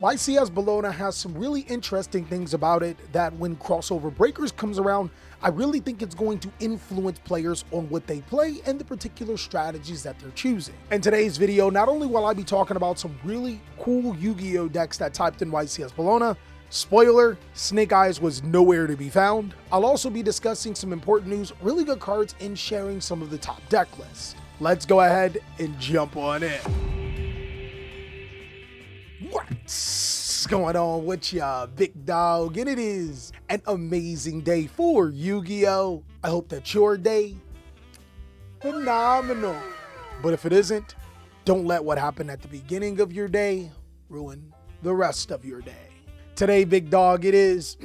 YCS Bologna has some really interesting things about it that when crossover breakers comes around, I really think it's going to influence players on what they play and the particular strategies that they're choosing. In today's video, not only will I be talking about some really cool Yu-Gi-Oh decks that typed in YCS Bologna, spoiler, Snake Eyes was nowhere to be found. I'll also be discussing some important news, really good cards, and sharing some of the top deck lists. Let's go ahead and jump on in. What's going on with ya, big dog? And it is an amazing day for Yu-Gi-Oh! I hope that your day phenomenal. But if it isn't, don't let what happened at the beginning of your day ruin the rest of your day. Today, big dog, it is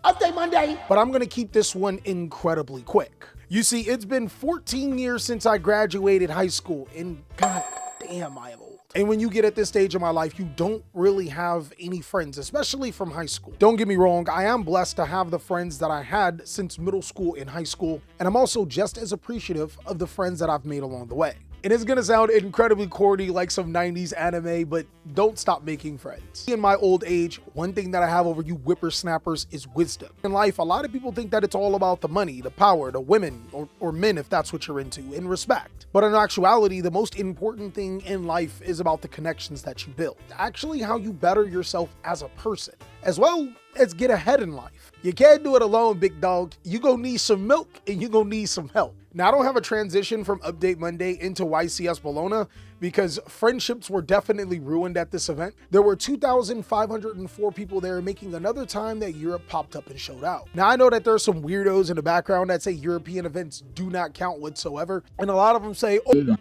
Update Monday, but I'm gonna keep this one incredibly quick. You see, it's been 14 years since I graduated high school, and god damn, I am old. And when you get at this stage of my life, you don't really have any friends, especially from high school. Don't get me wrong, I am blessed to have the friends that I had since middle school and high school, and I'm also just as appreciative of the friends that I've made along the way. And it's gonna sound incredibly corny like some 90s anime, but don't stop making friends. In my old age, one thing that I have over you whippersnappers is wisdom. In life, a lot of people think that it's all about the money, the power, the women, or men if that's what you're into, and respect. But in actuality, the most important thing in life is about the connections that you build. Actually, how you better yourself as a person, as well as get ahead in life. You can't do it alone, big dog. You gonna need some milk and you gonna need some help. Now, I don't have a transition from Update Monday into YCS Bologna because friendships were definitely ruined at this event. There were 2,504 people there, making another time that Europe popped up and showed out. Now, I know that there's some weirdos in the background that say European events do not count whatsoever, and a lot of them say, oh,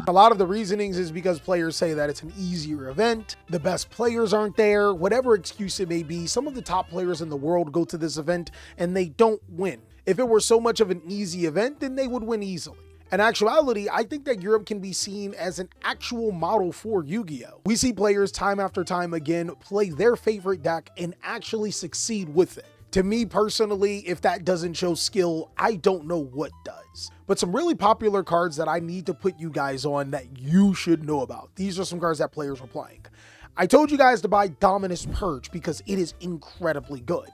a lot of the reasonings is because players say that it's an easier event, the best players aren't there, whatever excuse it may be. Some of the top players in the world go to this event and they don't win. If it were so much of an easy event, then they would win easily. In actuality, I think that Europe can be seen as an actual model for Yu-Gi-Oh! We see players time after time again play their favorite deck and actually succeed with it. To me personally, if that doesn't show skill, I don't know what does. But some really popular cards that I need to put you guys on that you should know about. These are some cards that players were playing. I told you guys to buy Dominus Purge because it is incredibly good.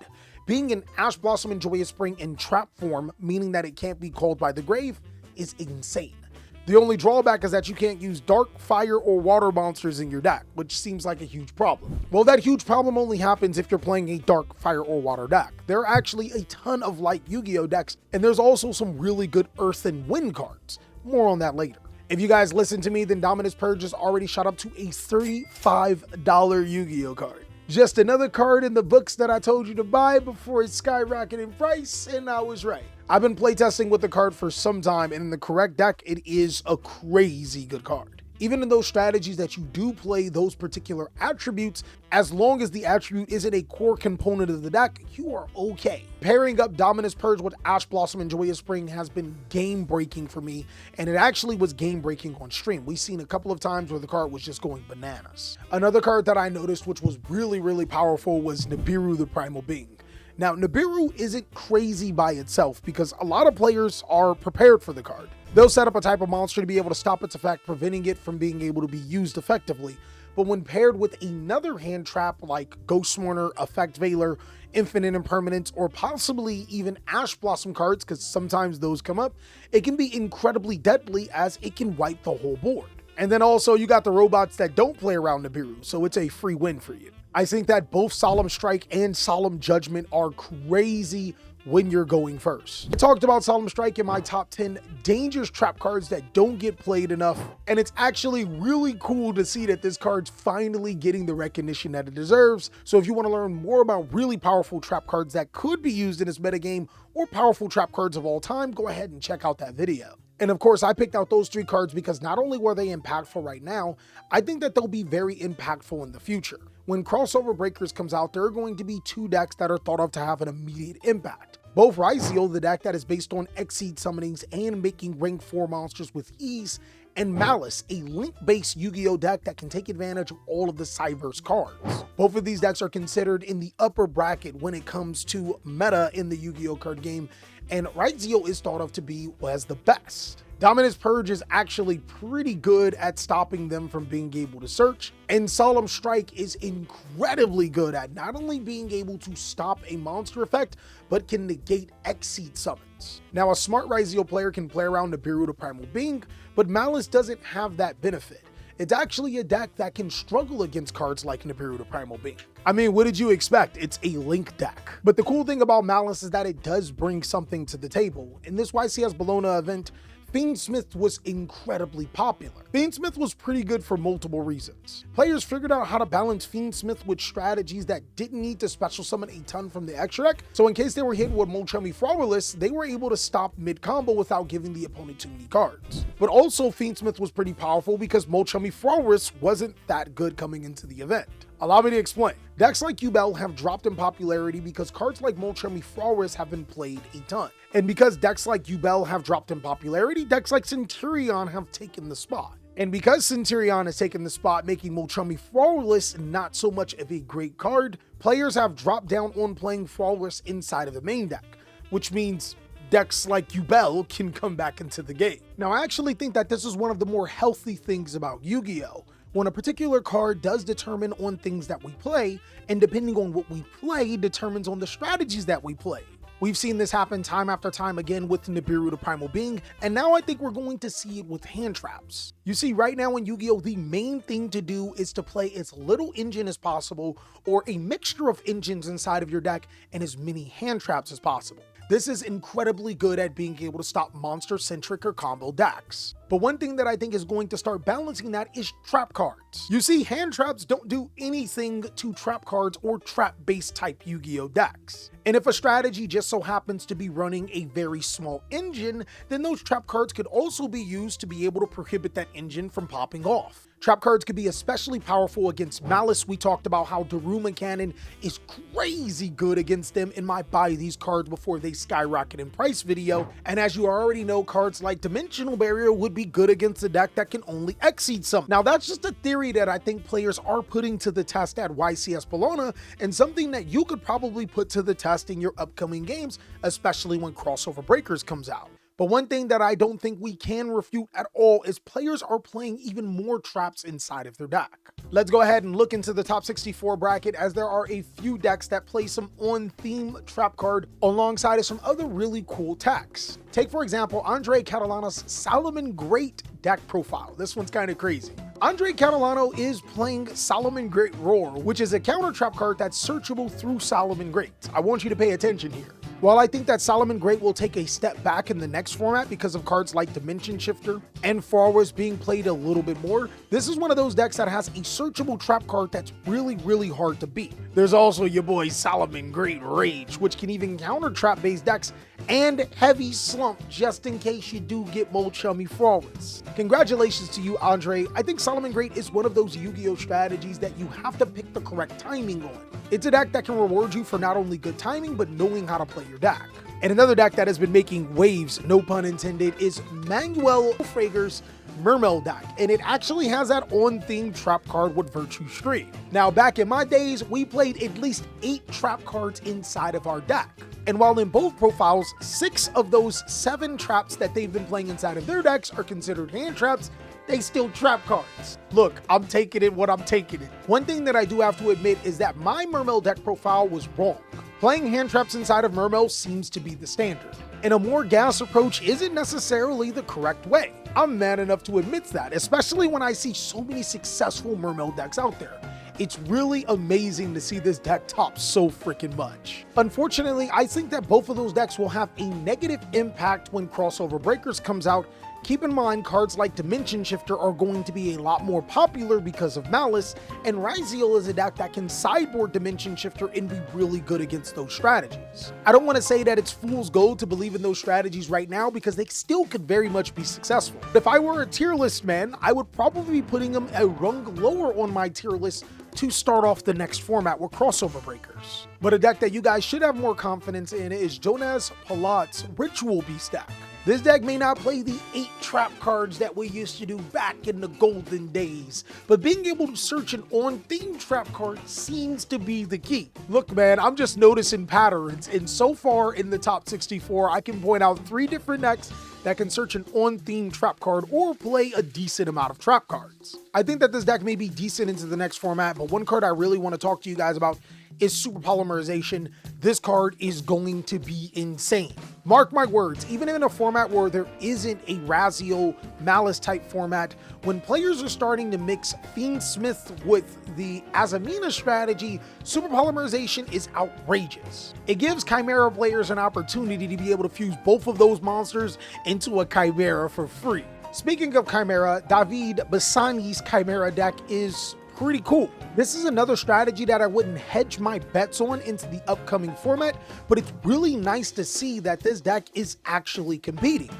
Being an Ash Blossom and Joyous Spring in trap form, meaning that it can't be called by the grave, is insane. The only drawback is that you can't use dark, fire, or water monsters in your deck, which seems like a huge problem. Well, that huge problem only happens if you're playing a dark, fire, or water deck. There are actually a ton of light Yu-Gi-Oh decks, and there's also some really good Earth and Wind cards. More on that later. If you guys listen to me, then Dominus Purge has already shot up to a $35 Yu-Gi-Oh card. Just another card in the books that I told you to buy before it skyrocketed in price, and I was right. I've been playtesting with the card for some time, and in the correct deck, it is a crazy good card. Even in those strategies that you do play those particular attributes, as long as the attribute isn't a core component of the deck, you are okay. Pairing up Dominus Purge with Ash Blossom and Joyous Spring has been game-breaking for me, and it actually was game-breaking on stream. We've seen a couple of times where the card was just going bananas. Another card that I noticed which was really powerful was Nibiru the Primal Being. Now, Nibiru isn't crazy by itself because a lot of players are prepared for the card. They'll set up a type of monster to be able to stop its effect, preventing it from being able to be used effectively. But when paired with another hand trap like Ghost Mourner, Effect Veiler, Infinite Impermanence, or possibly even Ash Blossom cards, because sometimes those come up, it can be incredibly deadly as it can wipe the whole board. And then also you got the robots that don't play around Nibiru, so it's a free win for you. I think that both Solemn Strike and Solemn Judgment are crazy when you're going first. I talked about Solemn Strike in my top 10 dangerous trap cards that don't get played enough, and it's actually really cool to see that this card's finally getting the recognition that it deserves. So if you want to learn more about really powerful trap cards that could be used in this metagame or powerful trap cards of all time, go ahead and check out that video. And of course, I picked out those three cards because not only were they impactful right now, I think that they'll be very impactful in the future. When Crossover Breakers comes out, there are going to be two decks that are thought of to have an immediate impact. Both YCS, the deck that is based on Exceed summonings and making rank 4 monsters with ease, and Malice, a link-based Yu-Gi-Oh deck that can take advantage of all of the Cyverse cards. Both of these decks are considered in the upper bracket when it comes to meta in the Yu-Gi-Oh card game, and YCS is thought of to be as the best. Dominus Purge is actually pretty good at stopping them from being able to search, and Solemn Strike is incredibly good at not only being able to stop a monster effect, but can negate Exceed summons. Now, a smart YCS player can play around Nibiru to Primal Being, but Malice doesn't have that benefit. It's actually a deck that can struggle against cards like Nibiru to Primal Being. I mean, what did you expect? It's a Link deck. But the cool thing about Malice is that it does bring something to the table. In this YCS Bologna event, Fiendsmith was incredibly popular. Fiendsmith was pretty good for multiple reasons. Players figured out how to balance Fiendsmith with strategies that didn't need to special summon a ton from the extra deck, so in case they were hit with Molchemi Flawless, they were able to stop mid-combo without giving the opponent too many cards. But also, Fiendsmith was pretty powerful because Molchemi Flawless wasn't that good coming into the event. Allow me to explain. Decks like Yubel have dropped in popularity because cards like Molchemi Flawless have been played a ton. And because decks like Yubel have dropped in popularity, decks like Centurion have taken the spot. And because Centurion has taken the spot, making Molchemi Flawless not so much of a great card, players have dropped down on playing Flawless inside of the main deck, which means decks like Yubel can come back into the game. Now, I actually think that this is one of the more healthy things about Yu-Gi-Oh! When a particular card does determine on things that we play, and depending on what we play, determines on the strategies that we play. We've seen this happen time after time again with Nibiru to Primal Being, and now I think we're going to see it with hand traps. You see, right now in Yu-Gi-Oh! The main thing to do is to play as little engine as possible, or a mixture of engines inside of your deck, and as many hand traps as possible. This is incredibly good at being able to stop monster-centric or combo decks. But one thing that I think is going to start balancing that is trap cards. You see, hand traps don't do anything to trap cards or trap-based type Yu-Gi-Oh! Decks. And if a strategy just so happens to be running a very small engine, then those trap cards could also be used to be able to prohibit that engine from popping off. Trap cards could be especially powerful against Malice. We talked about how Daruma Cannon is crazy good against them in my buy these cards before they skyrocket in price video. And as you already know, cards like Dimensional Barrier would be good against a deck that can only Exceed some. Now, that's just a theory that I think players are putting to the test at YCS Bologna, and something that you could probably put to the test in your upcoming games, especially when Crossover Breakers comes out. But one thing that I don't think we can refute at all is players are playing even more traps inside of their deck. Let's go ahead and look into the top 64 bracket, as there are a few decks that play some on-theme trap card alongside of some other really cool techs. Take, for example, Andre Catalano's Solomon Great deck profile. This one's kind of crazy. Andre Catalano is playing Solomon Great Roar, which is a counter trap card that's searchable through Solomon Great. I want you to pay attention here. While I think that Solomon Great will take a step back in the next format because of cards like Dimension Shifter and Forwards being played a little bit more, this is one of those decks that has a searchable trap card that's really hard to beat. There's also your boy Solomon Great Rage, which can even counter trap based decks, and Heavy Slump just in case you do get Molchemi Forwards. Congratulations to you, Andre. I think Solomon Great is one of those Yu-Gi-Oh! Strategies that you have to pick the correct timing on. It's a deck that can reward you for not only good timing, but knowing how to play your deck. And another deck that has been making waves, no pun intended, is Manuel Frager's Mermail deck, and it actually has that on-theme trap card with Virtue Stream. Now, back in my days, we played at least 8 trap cards inside of our deck. And while in both profiles, 6 of those 7 traps that they've been playing inside of their decks are considered hand traps, they still trap cards. Look, I'm taking it what I'm taking it. One thing that I do have to admit is that my Mermail deck profile was wrong. Playing hand traps inside of Mermail seems to be the standard, and a more gas approach isn't necessarily the correct way. I'm man enough to admit that, especially when I see so many successful Mermail decks out there. It's really amazing to see this deck top so freaking much. Unfortunately, I think that both of those decks will have a negative impact when Crossover Breakers comes out. Keep in mind, cards like Dimension Shifter are going to be a lot more popular because of Malice, and Ryzeal is a deck that can sideboard Dimension Shifter and be really good against those strategies. I don't want to say that it's fool's gold to believe in those strategies right now, because they still could very much be successful. If I were a tier list man, I would probably be putting them a rung lower on my tier list to start off the next format with Crossover Breakers. But a deck that you guys should have more confidence in is Jonas Palat's Ritual Beast deck. This deck may not play the 8 trap cards that we used to do back in the golden days, but being able to search an on-theme trap card seems to be the key. Look, man, I'm just noticing patterns, and so far in the top 64, I can point out 3 different decks that can search an on-theme trap card or play a decent amount of trap cards. I think that this deck may be decent into the next format, but one card I really want to talk to you guys about is Super Polymerization. This card is going to be insane. Mark my words, even in a format where there isn't a Yugioh Malice type format, when players are starting to mix Fiendsmith with the Azamina strategy, Super Polymerization is outrageous. It gives Chimera players an opportunity to be able to fuse both of those monsters into a Chimera for free. Speaking of Chimera, David Bassani's Chimera deck is pretty cool. This is another strategy that I wouldn't hedge my bets on into the upcoming format, but it's really nice to see that this deck is actually competing.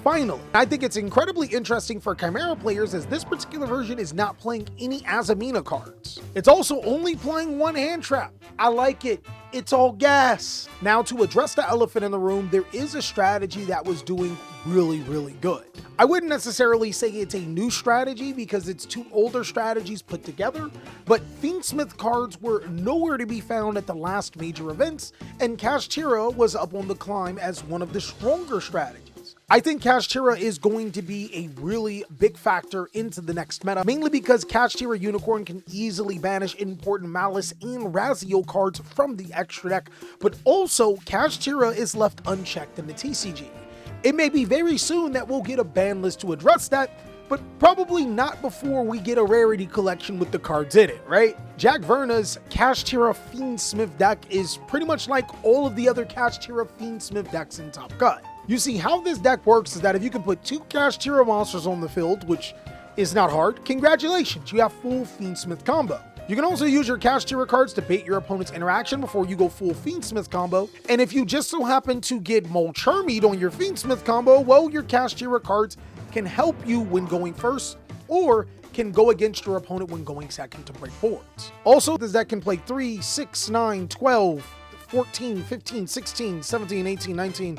Finally, I think it's incredibly interesting for Chimera players as this particular version is not playing any Azamina cards. It's also only playing one hand trap. I like it. It's all gas. Now, to address the elephant in the room, there is a strategy that was doing really good. I wouldn't necessarily say it's a new strategy because it's two older strategies put together, but Fiendsmith cards were nowhere to be found at the last major events, and Kashtira was up on the climb as one of the stronger strategies. I think Kashtira is going to be a really big factor into the next meta, mainly because Kashtira Unicorn can easily banish important Malice and Yugioh cards from the extra deck, but also Kashtira is left unchecked in the TCG. It may be very soon that we'll get a ban list to address that, but probably not before we get a rarity collection with the cards in it, right? Jack Verna's Kashtira Fiendsmith deck is pretty much like all of the other Kashtira Fiendsmith decks in Top Cut. You see, how this deck works is that if you can put two Kashtira monsters on the field, which is not hard, congratulations, you have full Fiendsmith combo. You can also use your Kashtira cards to bait your opponent's interaction before you go full Fiendsmith combo, and if you just so happen to get Molcharmid on your Fiendsmith combo, well, your Kashtira cards can help you when going first, or can go against your opponent when going second to break boards. Also, this deck can play 3, 6, 9, 12, 14, 15, 16, 17, 18, 19,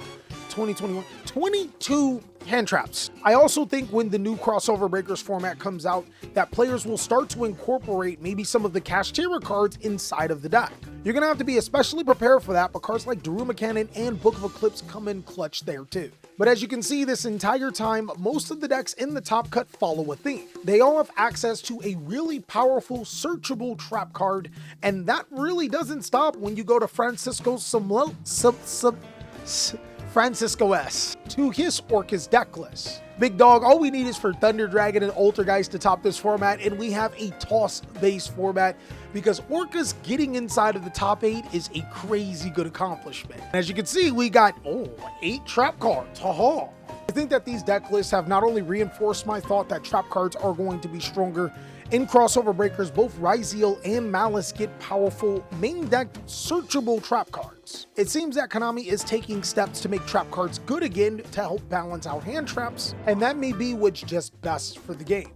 20, 21, 22 hand traps. I also think when the new Crossover Breakers format comes out, that players will start to incorporate maybe some of the Kashtira cards inside of the deck. You're gonna have to be especially prepared for that, but cards like Daruma Cannon and Book of Eclipse come in clutch there too. But as you can see, this entire time, most of the decks in the Top Cut follow a theme. They all have access to a really powerful, searchable trap card, and that really doesn't stop when you go to Francisco S to his Orcus deck list. Big dog, all we need is for Thunder Dragon and Altergeist to top this format, and we have a toss-based format because Orcus getting inside of the top 8 is a crazy good accomplishment. As you can see, we got 8 trap cards. Haha. I think that these deck lists have not only reinforced my thought that trap cards are going to be stronger. In Crossover Breakers, both Yugioh and Malice get powerful, main deck searchable trap cards. It seems that Konami is taking steps to make trap cards good again to help balance out hand traps, and that may be what's just best for the game.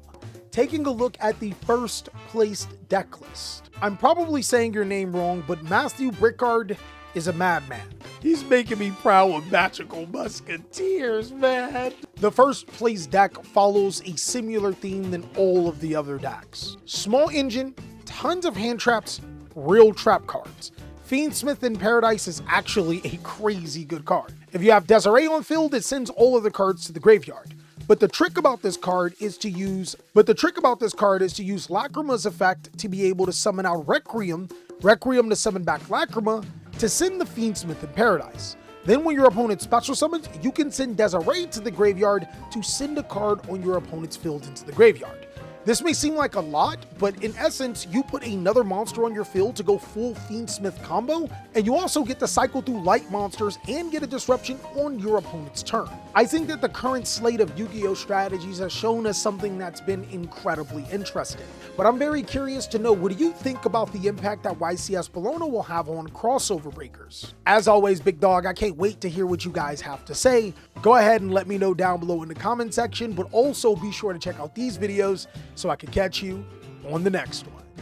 Taking a look at the first placed deck list. I'm probably saying your name wrong, but Matthew Brickard is a madman. He's making me proud with Magical Musketeers, man. The first place deck follows a similar theme than all of the other decks. Small engine, tons of hand traps, real trap cards. Fiendsmith in Paradise is actually a crazy good card. If you have Desiree on field, it sends all of the cards to the graveyard. But the trick about this card is to use Lacrima's effect to be able to summon out Requiem to summon back Lacrima, to send the Fiendsmith in Paradise. Then when your opponent special summons, you can send Desiree to the graveyard to send a card on your opponent's field into the graveyard. This may seem like a lot, but in essence, you put another monster on your field to go full Fiendsmith combo, and you also get to cycle through light monsters and get a disruption on your opponent's turn. I think that the current slate of Yu-Gi-Oh strategies has shown us something that's been incredibly interesting. But I'm very curious to know, what do you think about the impact that YCS Bologna will have on Crossover Breakers? As always, big dog, I can't wait to hear what you guys have to say. Go ahead and let me know down below in the comment section, but also be sure to check out these videos so I can catch you on the next one.